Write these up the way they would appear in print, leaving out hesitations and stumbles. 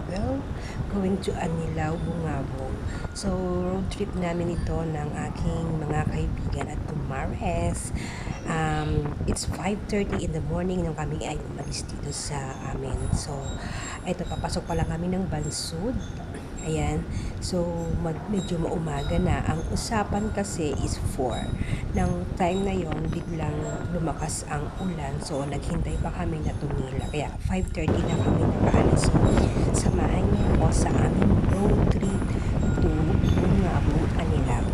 travel going to Anilao, Bungabong. So, road trip namin ito ng aking mga kaibigan at kumares. It's 5:30 in the morning nung kami ay umalis dito sa amin. So, ito, papasok pa lang kami ng Bansud. Ayan. So, medyo maumaga na. Ang usapan kasi is 4. Nang time na yon biglang lumakas ang ulan. So, naghintay pa kami na tumila. Kaya 5:30 na kami nakaalis. So, samahan niyo ako sa aming road trip to Bungabong, Anilao.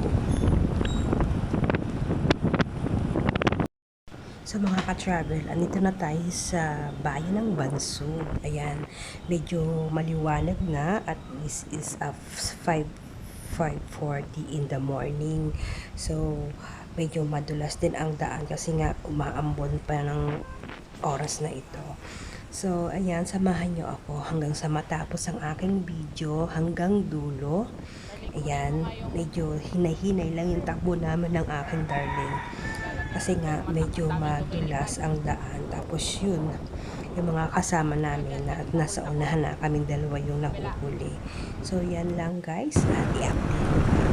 Sa mga ka-travel, andito na tayo sa bayan ng Bansud. Ayan, medyo maliwanag na at this is a 5:40 in the morning. So, medyo madulas din ang daan kasi nga umaambon pa ng oras na ito. So, ayan, samahan nyo ako hanggang sa matapos ang aking video hanggang dulo. Ayan, medyo hinay-hinay lang yung takbo namin ng aking darling. Kasi nga medyo madulas ang daan. Tapos yun, yung mga kasama namin na nasa unahan na kaming dalawa yung nahuhuli. So yan lang guys, at i-update ko pa.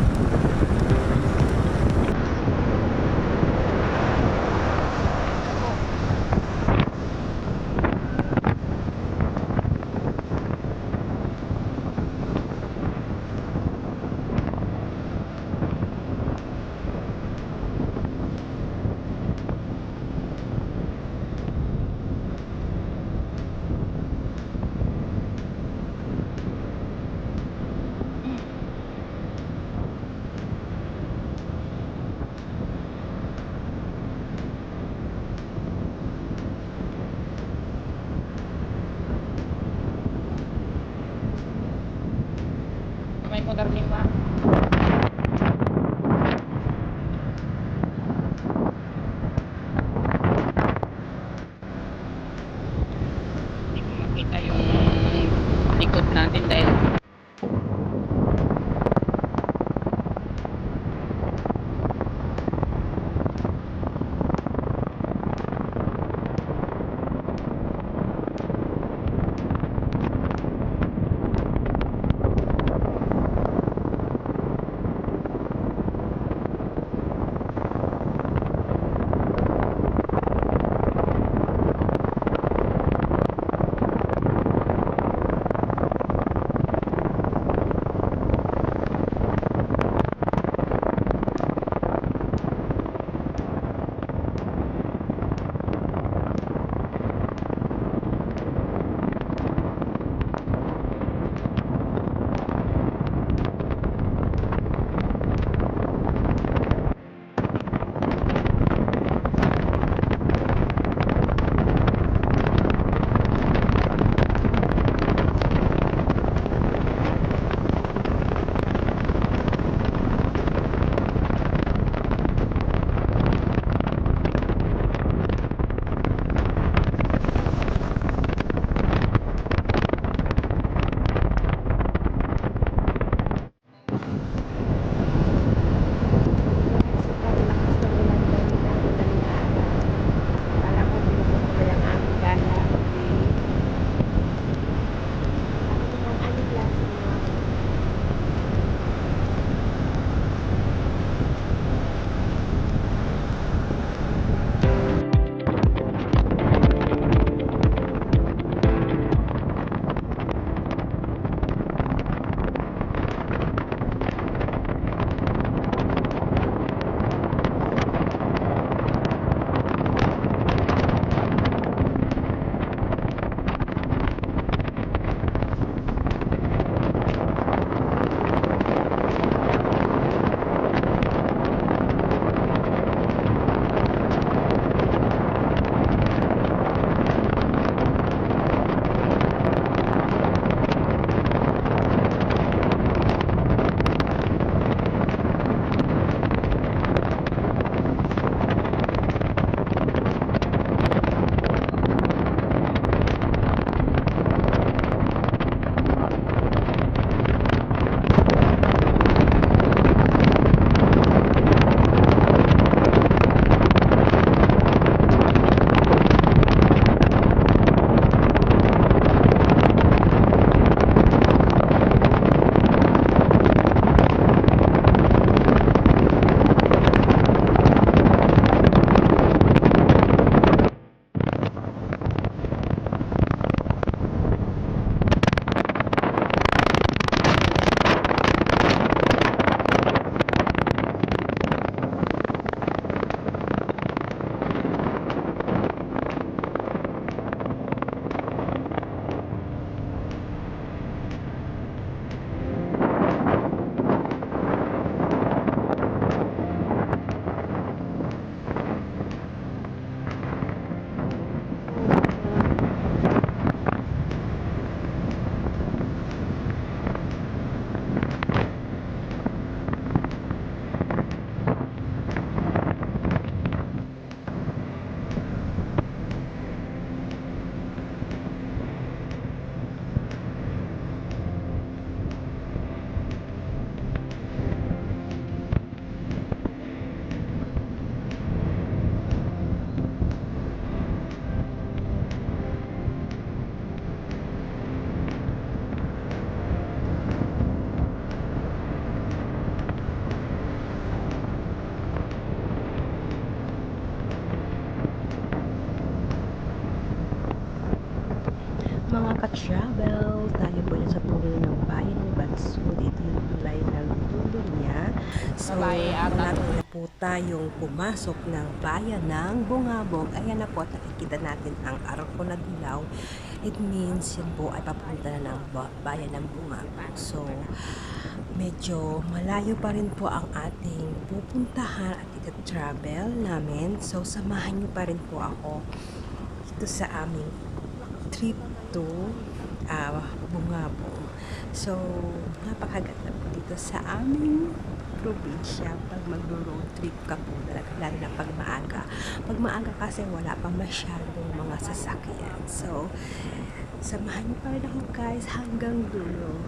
ka-travel, tayo po sa dulo ng bayan ng Bansud. Ito yung tulay ng dulo niya. So, malapit na po tayong pumasok ng bayan ng Bungabog. Ayan na po at nakikita natin ang arko na dilaw. It means yun po ay papunta na ng bayan ng Bungabog. So, medyo malayo pa rin po ang ating pupuntahan at ika-travel namin. So, samahan niyo pa rin po ako dito sa aming trip to Bungabong. So, napakaganda po dito sa aming probinsya pag mag-road trip ka po talaga, lalo na pag maaga. Pag maaga kasi wala pa masyadong mga sasakyan. So, samahan niyo pa rin ako guys hanggang dulo.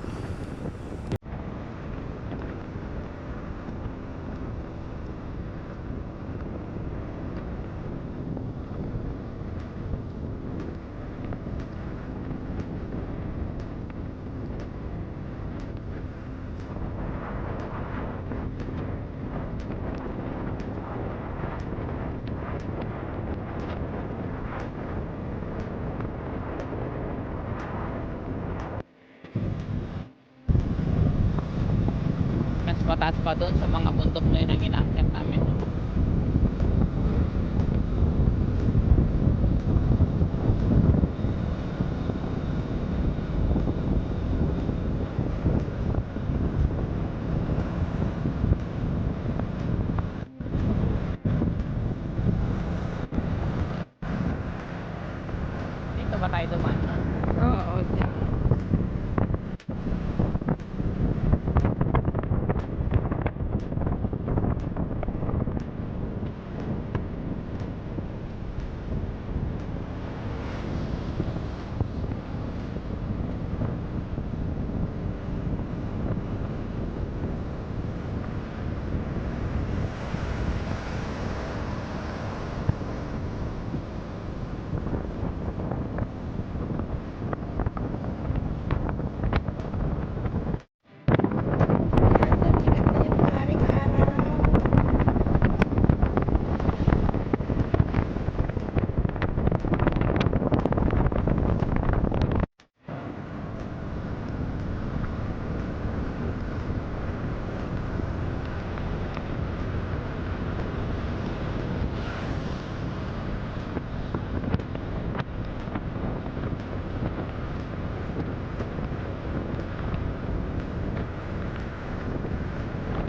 Mas mataas pa doon sa mga bundok na yun ang inaakyat namin. Dito ba tayo dumaan? Oo,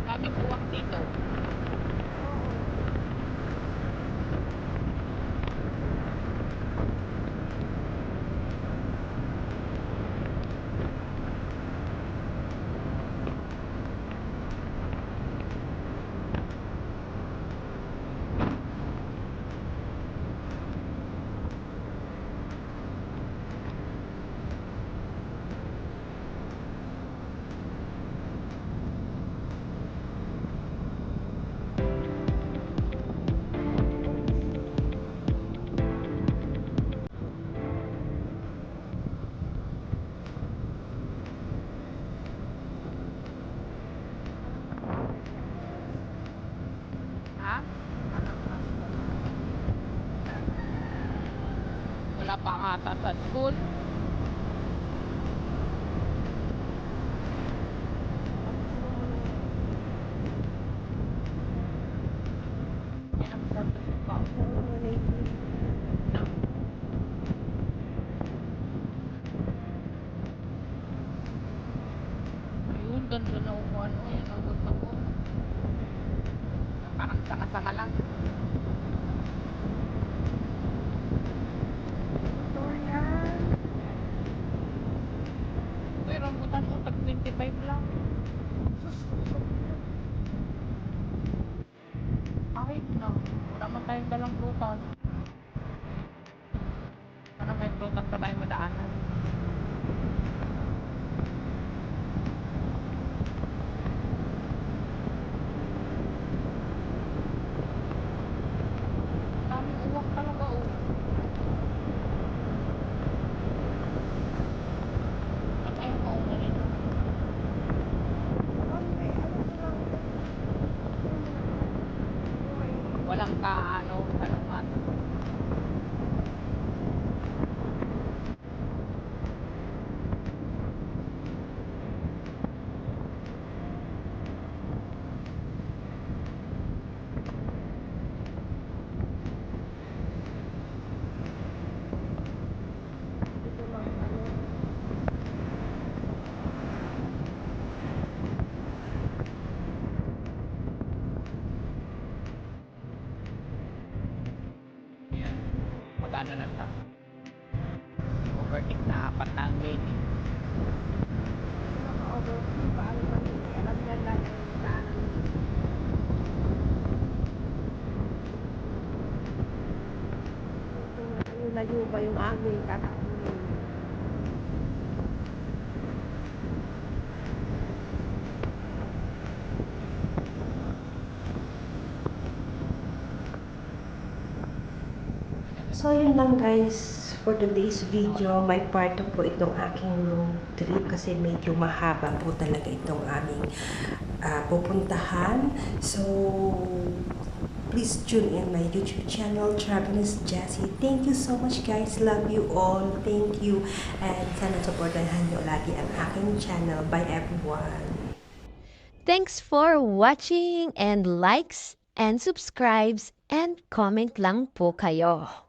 Daming buwak dito. Ha? Wala pa ata sa school. Yan ang photos ko. Ayun, ganda na upuan. Ayan ang gusto ko. Parang sanga-sanga lang. Uy, rambutan mo, tag 25 lang. Kahit na. Wala man tayong dalang prutas. Sana may prutas pa tayong madaanan. Daming uwak talaga, oh. Ba't ayaw mauna nito? Walang ano, talungan. ano na to. Overtake na apat na ang lane. Layo ba yung aming kakaunin? So yun lang guys for today's video. May part 2 po itong aking road trip kasi medyo mahaba po talaga itong aming pupuntahan. So please tune in my YouTube channel, Travelers Jessie. Thank you so much guys. Love you all. Thank you. And sana supportahan nyo lagi ang aking channel. Bye everyone. Thanks for watching and likes and subscribes and comment lang po kayo.